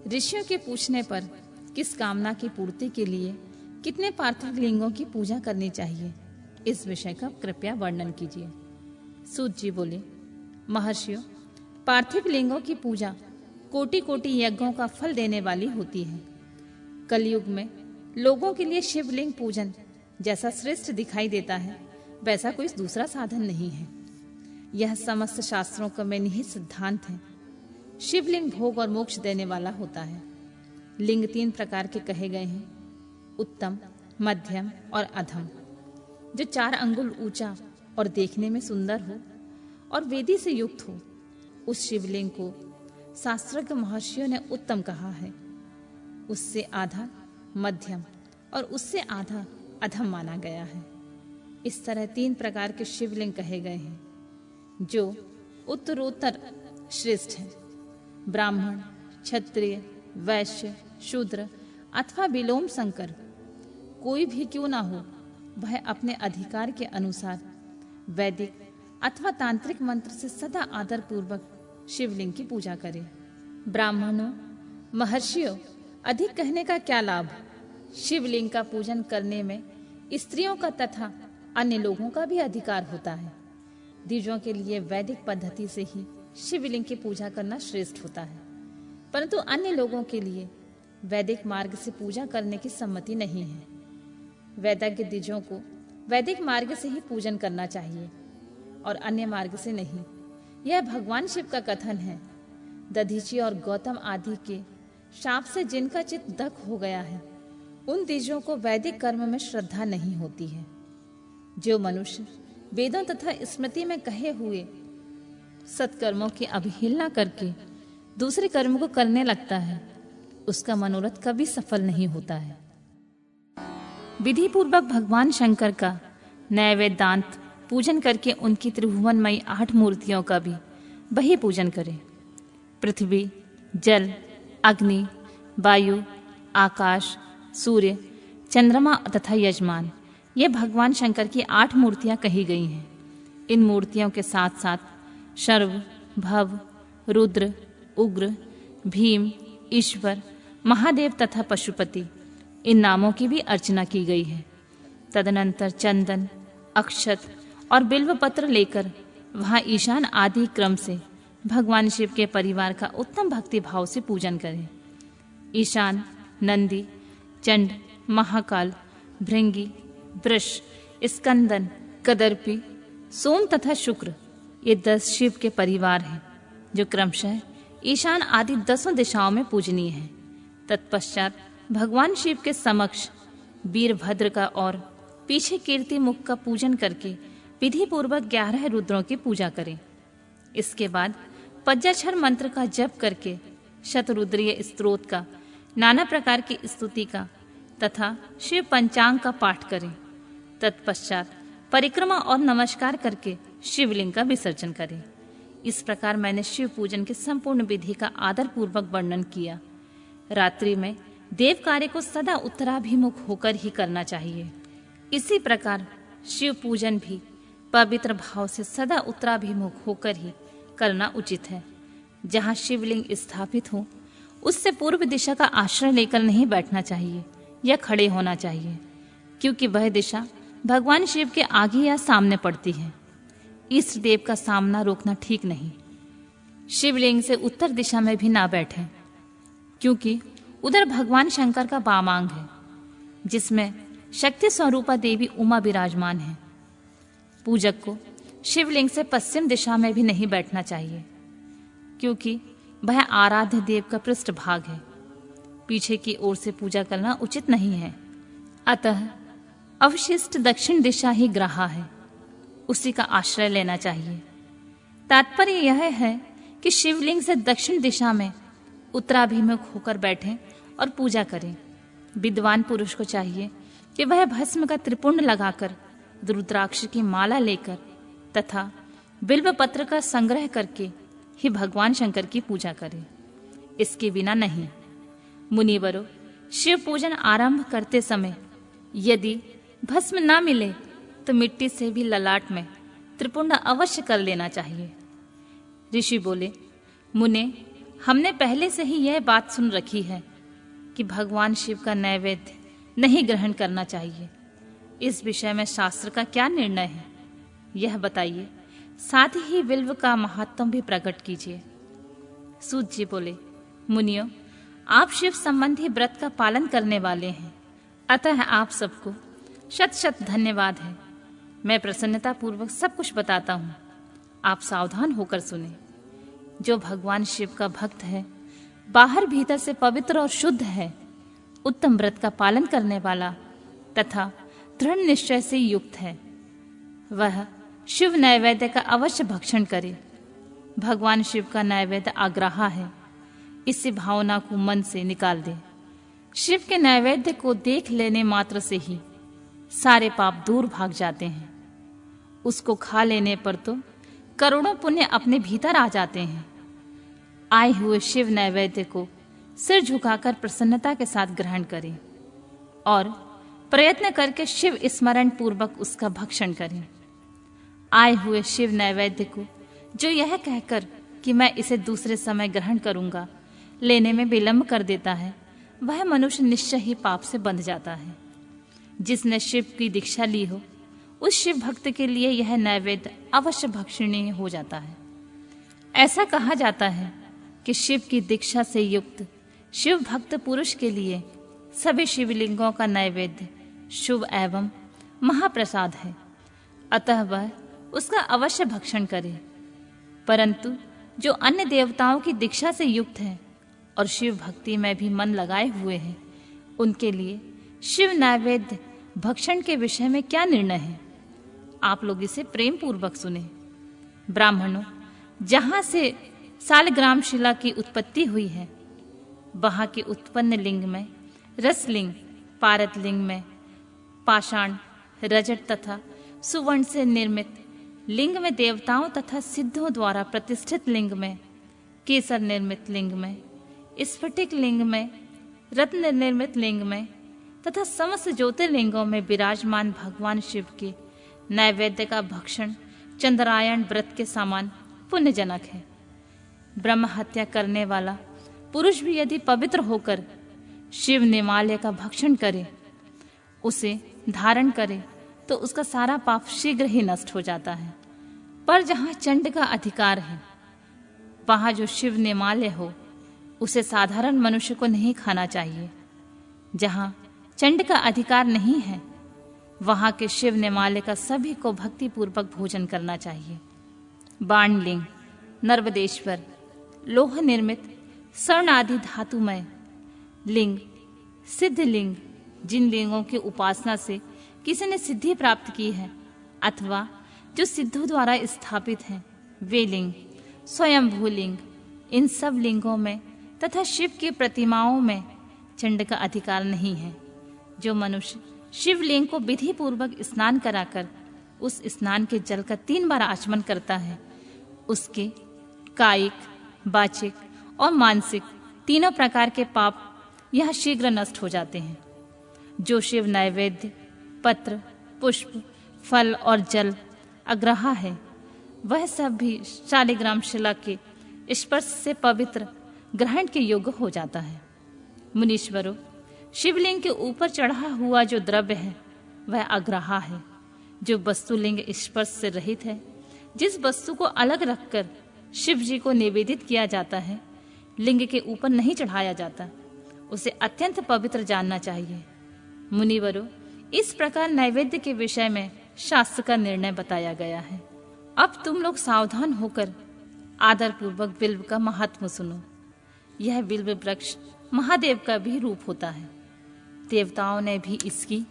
ऋषियों के पूछने पर किस कामना की पूर्ति के लिए कितने पार्थिव लिंगों की पूजा करनी चाहिए, इस विषय का कृपया वर्णन कीजिए। सूत जी बोले, महर्षियों, पार्थिव लिंगों की पूजा कोटि कोटि यज्ञों का फल देने वाली होती है। कलयुग में लोगों के लिए शिवलिंग पूजन जैसा श्रेष्ठ दिखाई देता है, वैसा कोई दूसरा साधन नहीं है। यह समस्त शास्त्रों का में निहित सिद्धांत है। शिवलिंग भोग और मोक्ष देने वाला होता है। लिंग 3 प्रकार के कहे गए हैं, उत्तम, मध्यम और अधम। जो 4 अंगुल ऊंचा और देखने में सुंदर हो और वेदी से युक्त हो, उस शिवलिंग को शास्त्रज्ञ महर्षियों ने उत्तम कहा है। उससे आधा मध्यम और उससे आधा अधम माना गया है। इस तरह 3 प्रकार के शिवलिंग कहे गए हैं, जो उत्तरोत्तर श्रेष्ठ है। ब्राह्मण, क्षत्रिय, वैश्य, शूद्र अथवा विलोम संकर कोई भी क्यों ना हो, वह अपने अधिकार के अनुसार वैदिक अथवा तांत्रिक मंत्र से सदा आदर पूर्वक शिवलिंग की पूजा करे। ब्राह्मणों, महर्षियों, अधिक कहने का क्या लाभ। शिवलिंग का पूजन करने में स्त्रियों का तथा अन्य लोगों का भी अधिकार होता है। द्विजों के लिए वैदिक पद्धति से ही शिवलिंग की पूजा करना श्रेष्ठ होता है, परंतु अन्य लोगों के लिए वैदिक मार्ग से पूजा करने की सम्मति नहीं है। वैदिक द्विजों को वैदिक मार्ग से ही पूजन करना चाहिए और अन्य मार्ग से नहीं। यह भगवान शिव का कथन है। दधीची और गौतम आदि के शाप से जिनका चित्त दग्ध हो गया है, उन द्विजों को वैदिक कर्म में श्रद्धा नहीं होती है। जो मनुष्य वेदों तथा स्मृति में कहे हुए सत्कर्मों की अवहेलना करके दूसरे कर्म को करने लगता है, उसका मनोरथ कभी सफल नहीं होता है। विधि पूर्वक भगवान शंकर का नैवेद्यांत पूजन करके उनकी त्रिभुवनमयी 8 मूर्तियों का भी वही पूजन करें। पृथ्वी, जल, अग्नि, वायु, आकाश, सूर्य, चंद्रमा तथा यजमान, ये भगवान शंकर की 8 मूर्तियां कही गई हैं। इन मूर्तियों के साथ साथ शर्व, भव, रुद्र, उग्र, भीम, ईश्वर, महादेव तथा पशुपति, इन नामों की भी अर्चना की गई है। तदनंतर चंदन, अक्षत और बिल्व पत्र लेकर वहां ईशान आदि क्रम से भगवान शिव के परिवार का उत्तम भक्ति भाव से पूजन करें। ईशान, नंदी, चंड, महाकाल, भृंगी, वृष, स्कंदन, कदर्पी, सोम तथा शुक्र, ये 10 शिव के परिवार हैं, जो क्रमशः ईशान आदि 10 दिशाओं में पूजनीय हैं। तत्पश्चात भगवान शिव के समक्ष वीरभद्र का और पीछे कीर्ति मुख का पूजन करके विधि पूर्वक 11 रुद्रों की पूजा करें। इसके बाद पंचाक्षर मंत्र का जप करके शतरुद्रीय स्तोत्र का, नाना प्रकार की स्तुति का तथा शिव पंचांग का पाठ करें। तत्पश्चात परिक्रमा और नमस्कार करके शिवलिंग का विसर्जन करें। इस प्रकार मैंने शिव पूजन की संपूर्ण विधि का आदर पूर्वक वर्णन किया। रात्रि में देव कार्य को सदा उत्तराभिमुख होकर ही करना चाहिए। इसी प्रकार शिव पूजन भी पवित्र भाव से सदा उत्तराभिमुख होकर ही करना उचित है। जहाँ शिवलिंग स्थापित हो, उससे पूर्व दिशा का आश्रय लेकर नहीं बैठना चाहिए या खड़े होना चाहिए, क्योंकि वह दिशा भगवान शिव के आगे या सामने पड़ती है। इष्ट देव का सामना रोकना ठीक नहीं। शिवलिंग से उत्तर दिशा में भी ना बैठें, क्योंकि उधर भगवान शंकर का वामांग है, जिसमें शक्ति स्वरूपा देवी उमा विराजमान है। पूजक को शिवलिंग से पश्चिम दिशा में भी नहीं बैठना चाहिए, क्योंकि वह आराध्य देव का पृष्ठ भाग है। पीछे की ओर से पूजा करना उचित नहीं है। अतः अवशिष्ट दक्षिण दिशा ही ग्राह्य है, उसी का आश्रय लेना चाहिए। तात्पर्य यह है कि शिवलिंग से दक्षिण दिशा में उत्तराभिमुख होकर बैठें और पूजा करें। विद्वान पुरुष को चाहिए कि वह भस्म का त्रिपुंड लगाकर, रुद्राक्ष की माला लेकर तथा बिल्व पत्र का संग्रह करके ही भगवान शंकर की पूजा करे। इसके बिना नहीं। मुनिवरों, शिव पूजन आरंभ करते समय यदि भस्म ना मिले तो मिट्टी से भी ललाट में त्रिपुंड अवश्य कर लेना चाहिए। ऋषि बोले, मुने, हमने पहले से ही यह बात सुन रखी है कि भगवान शिव का नैवेद्य नहीं ग्रहण करना चाहिए। इस विषय में शास्त्र का क्या निर्णय है, यह बताइए। साथ ही बिल्व का महत्व भी प्रकट कीजिए। सूत जी बोले, मुनियों, आप शिव संबंधी व्रत का पालन करने वाले हैं, अतः आप सबको शत शत धन्यवाद है। मैं प्रसन्नता पूर्वक सब कुछ बताता हूँ, आप सावधान होकर सुने। जो भगवान शिव का भक्त है, बाहर भीतर से पवित्र और शुद्ध है, उत्तम व्रत का पालन करने वाला तथा दृढ़ निश्चय से युक्त है, वह शिव नैवेद्य का अवश्य भक्षण करे। भगवान शिव का नैवेद्य आग्रहा है, इसी भावना को मन से निकाल दे। शिव के नैवेद्य को देख लेने मात्र से ही सारे पाप दूर भाग जाते हैं। उसको खा लेने पर तो करोड़ों पुण्य अपने भीतर आ जाते हैं। आए हुए शिव नैवेद्य को सिर झुकाकर प्रसन्नता के साथ ग्रहण करें और प्रयत्न करके शिव स्मरण पूर्वक उसका भक्षण करें। आए हुए शिव नैवेद्य को जो यह कहकर कि मैं इसे दूसरे समय ग्रहण करूंगा लेने में विलंब कर देता है, वह मनुष्य निश्चय ही पाप से बंध जाता है। जिसने शिव की दीक्षा ली हो, उस शिव भक्त के लिए यह नैवेद्य अवश्य भक्षणीय हो जाता है। ऐसा कहा जाता है कि शिव की दीक्षा से युक्त शिव भक्त पुरुष के लिए सभी शिवलिंगों का नैवेद्य शुभ एवं महाप्रसाद है, अतः वह उसका अवश्य भक्षण करे। परंतु जो अन्य देवताओं की दीक्षा से युक्त है और शिव भक्ति में भी मन लगाए हुए हैं, उनके लिए शिव नैवेद्य भक्षण के विषय में क्या निर्णय है, आप लोग इसे प्रेम पूर्वक सुने। ब्राह्मणों, जहां से सालग्राम शिला की उत्पत्ति हुई है, वहां के उत्पन्न लिंग में रसलिंग, पारद लिंग में पाषाण, रजत तथा सुवर्ण से निर्मित लिंग में देवताओं तथा सिद्धों द्वारा प्रतिष्ठित लिंग में केसर निर्मित लिंग में स्फटिक लिंग में रत्न निर्मित लिंग में तथा समस्त ज्योतिर्लिंगों में विराजमान भगवान शिव के नैवेद्य का भक्षण चंद्रायण व्रत के समान पुण्यजनक है। ब्रह्म हत्या करने वाला पुरुष भी यदि पवित्र होकर शिव निमाल्य का भक्षण करे, उसे धारण करे, तो उसका सारा पाप शीघ्र ही नष्ट हो जाता है। पर जहाँ चंड का अधिकार है, वहाँ जो शिव निमाल्य हो, उसे साधारण मनुष्य को नहीं खाना चाहिए। जहाँ चंड का अधिकार नहीं है, वहाँ के शिव निमाल्य का सभी को भक्ति पूर्वक भोजन करना चाहिए। बाणलिंग, नर्मदेश्वर, लोह निर्मित स्वर्ण आदि धातुमय लिंग, सिद्ध लिंग, जिन लिंगों की उपासना से किसी ने सिद्धि प्राप्त की है अथवा जो सिद्धों द्वारा स्थापित हैं, वे लिंग, स्वयंभू लिंग, इन सब लिंगों में तथा शिव की प्रतिमाओं में चंड का अधिकार नहीं है। जो मनुष्य शिवलिंग को विधि पूर्वक स्नान कराकर उस स्नान के जल का 3 बार आचमन करता है, उसके कायिक, वाचिक और मानसिक तीनों प्रकार के पाप यह शीघ्र नष्ट हो जाते हैं। जो शिव नैवेद्य, पत्र, पुष्प, फल और जल अग्रहा है, वह सब भी शालिग्राम शिला के स्पर्श से पवित्र ग्रहण के योग्य हो जाता है। मुनीश्वरों, शिवलिंग के ऊपर चढ़ा हुआ जो द्रव्य है वह अग्रहा है। जो वस्तुलिंग स्पर्श से रहित है, जिस वस्तु को अलग रखकर शिव जी को निवेदित किया जाता है, लिंग के ऊपर नहीं चढ़ाया जाता, उसे अत्यंत पवित्र जानना चाहिए। मुनिवरों, इस प्रकार नैवेद्य के विषय में शास्त्र का निर्णय बताया गया है। अब तुम लोग सावधान होकर आदर पूर्वक बिल्व का महात्म सुनो। यह बिल्व वृक्ष महादेव का भी रूप होता है। देवताओं ने भी इसकी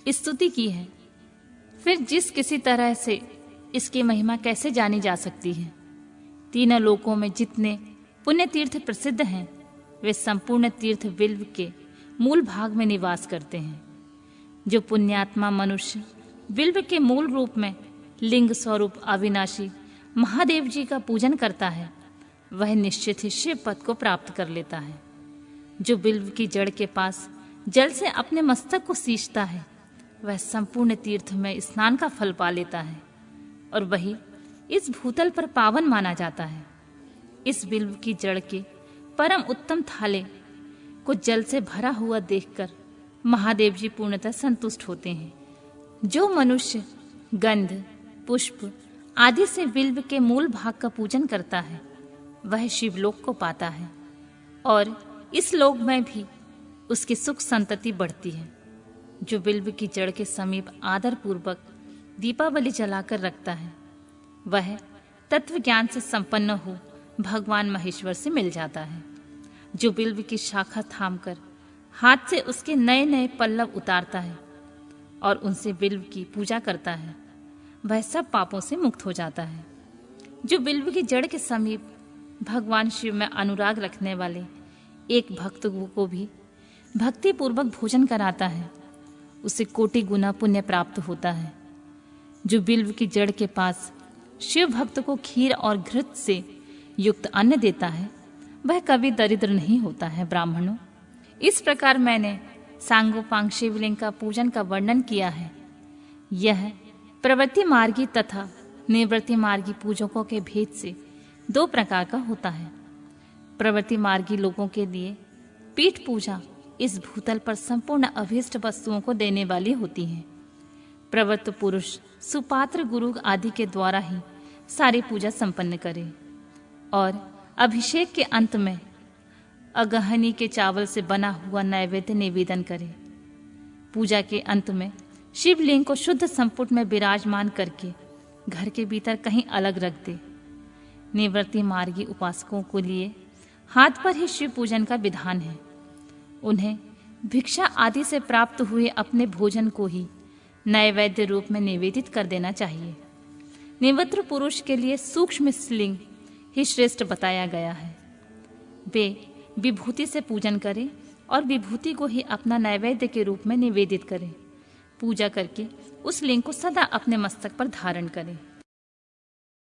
स्तुति की है। फिर जिस किसी तरह से इसकी महिमा कैसे जानी जा सकती है? तीनों लोकों में जितने पुण्य तीर्थ प्रसिद्ध हैं, वे संपूर्ण तीर्थ बिल्व के मूल भाग में निवास करते हैं। जो पुण्यात्मा मनुष्य बिल्व के मूल रूप में लिंग स्वरूप अविनाशी महादेव जी का पूजन करता है, वह निश्चित ही शिव पद को प्राप्त कर लेता है। जो बिल्व की जड़ के पास जल से अपने मस्तक को सींचता है, वह संपूर्ण तीर्थ में स्नान का फल पा लेता है और वही इस भूतल पर पावन माना जाता है। इस बिल्व की जड़ के परम उत्तम थाले को जल से भरा हुआ देखकर महादेव जी पूर्णतः संतुष्ट होते हैं। जो मनुष्य गंध, पुष्प आदि से बिल्व के मूल भाग का पूजन करता है वह शिवलोक को पाता है और इस लोक में भी उसकी सुख संतति बढ़ती है। जो बिल्व की जड़ के समीप आदर पूर्वक दीपावली जलाकर रखता है वह तत्व ज्ञान से संपन्न हो भगवान महेश्वर से मिल जाता है। जो बिल्व की शाखा थामकर हाथ से उसके नए नए पल्लव उतारता है और उनसे बिल्व की पूजा करता है वह सब पापों से मुक्त हो जाता है। जो बिल्व की जड़ के समीप भगवान शिव में अनुराग रखने वाले एक भक्त को भी भक्ति पूर्वक भोजन कराता है उसे कोटि गुना पुण्य प्राप्त होता है। जो बिल्व की जड़ के पास शिव भक्त को खीर और घृत से युक्त अन्न देता है वह कभी दरिद्र नहीं होता है। ब्राह्मणों, इस प्रकार मैंने सांगोपांग शिवलिंग का पूजन का वर्णन किया है। यह प्रवृत्ति मार्गी तथा निवृत्ति मार्गी पूजकों के भेद से दो प्रकार का होता है। प्रवृत्ति मार्गी लोगों के लिए पीठ पूजा इस भूतल पर संपूर्ण अभीष्ट वस्तुओं को देने वाली होती है। प्रवृत्त पुरुष सुपात्र गुरु आदि के द्वारा ही सारी पूजा संपन्न करे और अभिषेक के अंत में अगहनी के चावल से बना हुआ नैवेद्य निवेदन करे। पूजा के अंत में शिवलिंग को शुद्ध संपुट में विराजमान करके घर के भीतर कहीं अलग रख दे। निवृत्ति मार्गी उपासकों के लिए हाथ पर ही शिव पूजन का विधान है। उन्हें भिक्षा आदि से प्राप्त हुए अपने भोजन को ही नैवेद्य रूप में निवेदित कर देना चाहिए। निवृत्त पुरुष के लिए सूक्ष्म शिवलिंग ही श्रेष्ठ बताया गया है। वे विभूति से पूजन करें और विभूति को ही अपना नैवेद्य के रूप में निवेदित करें। पूजा करके उस लिंग को सदा अपने मस्तक पर धारण करें।